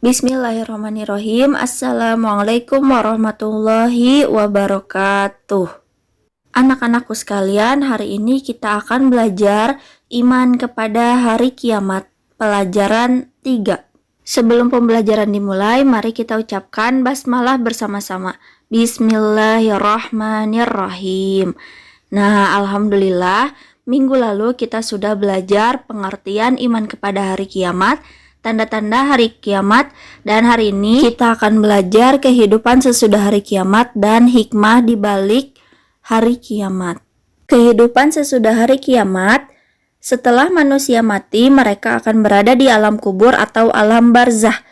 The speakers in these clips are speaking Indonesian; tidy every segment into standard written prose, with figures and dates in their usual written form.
Bismillahirrahmanirrahim. Assalamualaikum warahmatullahi wabarakatuh. Anak-anakku sekalian, hari ini kita akan belajar iman kepada hari kiamat, pelajaran 3. Sebelum pembelajaran dimulai, mari kita ucapkan basmalah bersama-sama. Bismillahirrahmanirrahim. Nah, alhamdulillah, minggu lalu kita sudah belajar pengertian iman kepada hari kiamat, tanda-tanda hari kiamat, dan hari ini kita akan belajar kehidupan sesudah hari kiamat dan hikmah di balik hari kiamat. Kehidupan sesudah hari kiamat, setelah manusia mati, mereka akan berada di alam kubur atau alam barzah.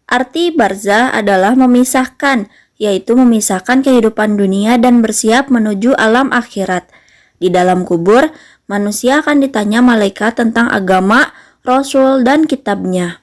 Arti barzah adalah memisahkan, yaitu memisahkan kehidupan dunia dan bersiap menuju alam akhirat. Di dalam kubur, manusia akan ditanya malaikat tentang agama, Rasul, dan kitabnya.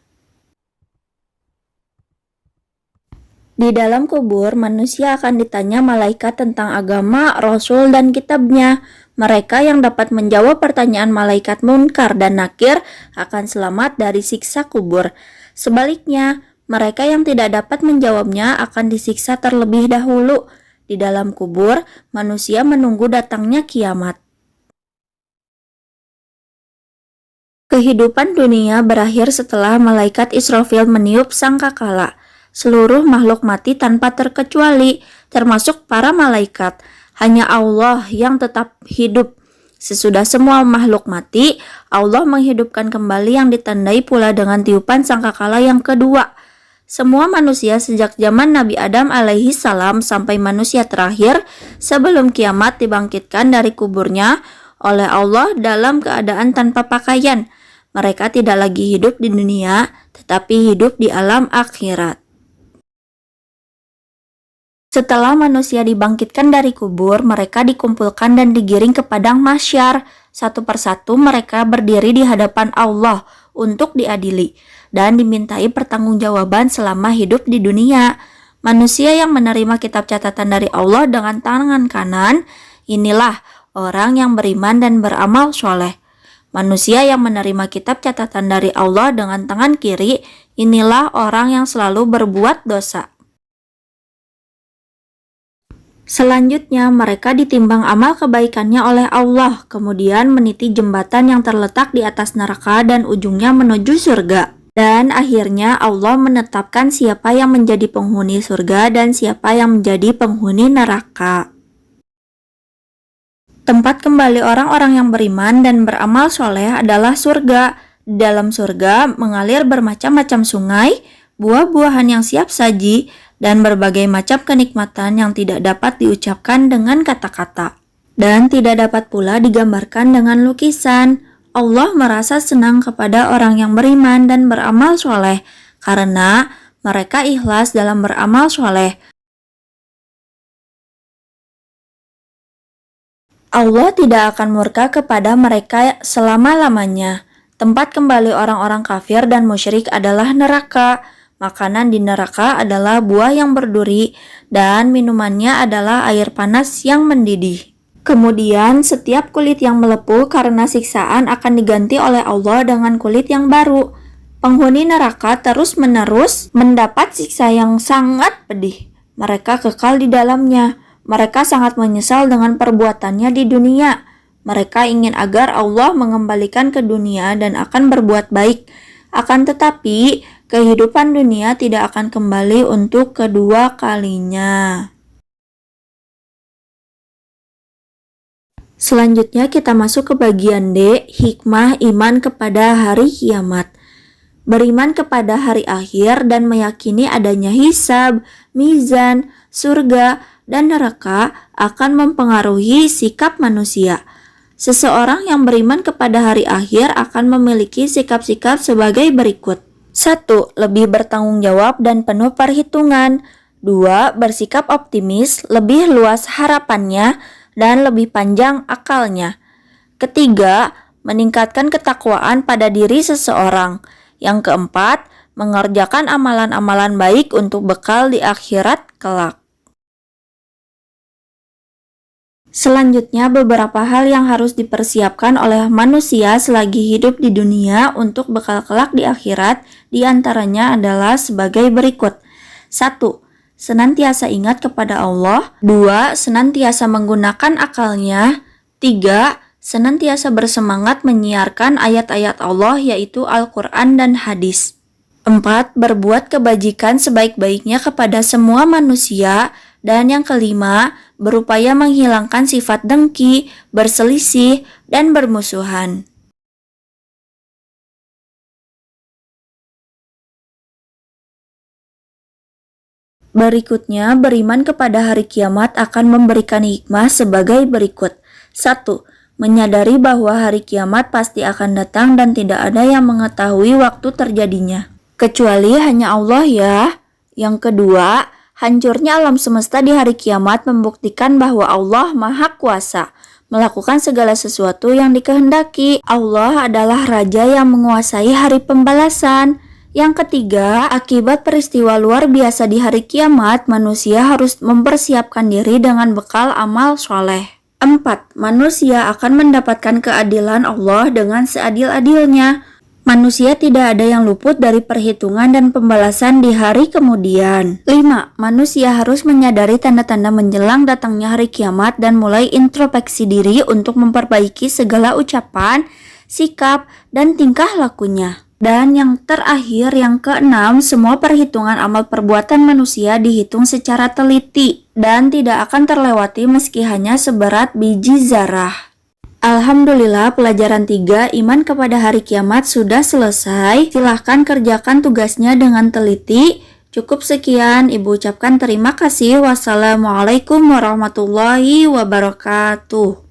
Di dalam kubur, manusia akan ditanya malaikat tentang agama, Rasul, dan kitabnya. Mereka yang dapat menjawab pertanyaan malaikat Munkar dan Nakir akan selamat dari siksa kubur. Sebaliknya, mereka yang tidak dapat menjawabnya akan disiksa terlebih dahulu. Di dalam kubur, manusia menunggu datangnya kiamat. Kehidupan dunia berakhir setelah malaikat Israfil meniup sangkakala. Seluruh makhluk mati tanpa terkecuali, termasuk para malaikat. Hanya Allah yang tetap hidup. Sesudah semua makhluk mati, Allah menghidupkan kembali yang ditandai pula dengan tiupan sangkakala yang kedua. Semua manusia sejak zaman Nabi Adam alaihi salam sampai manusia terakhir sebelum kiamat dibangkitkan dari kuburnya oleh Allah dalam keadaan tanpa pakaian. Mereka tidak lagi hidup di dunia, tetapi hidup di alam akhirat. Setelah manusia dibangkitkan dari kubur, mereka dikumpulkan dan digiring ke padang mahsyar. Satu persatu mereka berdiri di hadapan Allah untuk diadili dan dimintai pertanggungjawaban selama hidup di dunia. Manusia yang menerima kitab catatan dari Allah dengan tangan kanan, inilah orang yang beriman dan beramal soleh. Manusia yang menerima kitab catatan dari Allah dengan tangan kiri, inilah orang yang selalu berbuat dosa. Selanjutnya, mereka ditimbang amal kebaikannya oleh Allah, kemudian meniti jembatan yang terletak di atas neraka dan ujungnya menuju surga. Dan akhirnya Allah menetapkan siapa yang menjadi penghuni surga dan siapa yang menjadi penghuni neraka. Tempat kembali orang-orang yang beriman dan beramal soleh adalah surga. Di dalam surga mengalir bermacam-macam sungai, buah-buahan yang siap saji, dan berbagai macam kenikmatan yang tidak dapat diucapkan dengan kata-kata. Dan tidak dapat pula digambarkan dengan lukisan. Allah merasa senang kepada orang yang beriman dan beramal soleh, karena mereka ikhlas dalam beramal soleh. Allah tidak akan murka kepada mereka selama-lamanya. Tempat kembali orang-orang kafir dan musyrik adalah neraka. Makanan di neraka adalah buah yang berduri dan minumannya adalah air panas yang mendidih. Kemudian setiap kulit yang melepuh karena siksaan akan diganti oleh Allah dengan kulit yang baru. Penghuni neraka terus-menerus mendapat siksa yang sangat pedih. Mereka kekal di dalamnya. Mereka sangat menyesal dengan perbuatannya di dunia. Mereka ingin agar Allah mengembalikan ke dunia dan akan berbuat baik. Akan tetapi, kehidupan dunia tidak akan kembali untuk kedua kalinya. Selanjutnya kita masuk ke bagian D, hikmah iman kepada hari kiamat. Beriman kepada hari akhir dan meyakini adanya hisab, mizan, surga, dan neraka akan mempengaruhi sikap manusia. Seseorang yang beriman kepada hari akhir akan memiliki sikap-sikap sebagai berikut. 1. Lebih bertanggung jawab dan penuh perhitungan. 2. Bersikap optimis, lebih luas harapannya, dan lebih panjang akalnya. Ketiga, meningkatkan ketakwaan pada diri seseorang. Yang keempat, mengerjakan amalan-amalan baik untuk bekal di akhirat kelak. Selanjutnya, beberapa hal yang harus dipersiapkan oleh manusia selagi hidup di dunia untuk bekal kelak di akhirat, diantaranya adalah sebagai berikut. 1. Senantiasa ingat kepada Allah. 2. Senantiasa menggunakan akalnya. 3. Senantiasa bersemangat menyiarkan ayat-ayat Allah yaitu Al-Quran dan hadis. 4. Berbuat kebajikan sebaik-baiknya kepada semua manusia. Dan yang kelima, berupaya menghilangkan sifat dengki, berselisih, dan bermusuhan. Berikutnya, beriman kepada hari kiamat akan memberikan hikmah sebagai berikut. 1. Menyadari bahwa hari kiamat pasti akan datang dan tidak ada yang mengetahui waktu terjadinya, kecuali hanya Allah ya. Yang kedua, hancurnya alam semesta di hari kiamat membuktikan bahwa Allah Maha Kuasa, melakukan segala sesuatu yang dikehendaki. Allah adalah Raja yang menguasai hari pembalasan. Yang ketiga, akibat peristiwa luar biasa di hari kiamat, manusia harus mempersiapkan diri dengan bekal amal soleh. 4. Manusia akan mendapatkan keadilan Allah dengan seadil-adilnya. Manusia tidak ada yang luput dari perhitungan dan pembalasan di hari kemudian. 5. Manusia harus menyadari tanda-tanda menjelang datangnya hari kiamat dan mulai introspeksi diri untuk memperbaiki segala ucapan, sikap, dan tingkah lakunya. Dan yang terakhir, yang keenam, semua perhitungan amal perbuatan manusia dihitung secara teliti dan tidak akan terlewati meski hanya seberat biji zarah. Alhamdulillah, pelajaran 3, iman kepada hari kiamat sudah selesai. Silahkan kerjakan tugasnya dengan teliti. Cukup sekian, Ibu ucapkan terima kasih. Wassalamualaikum warahmatullahi wabarakatuh.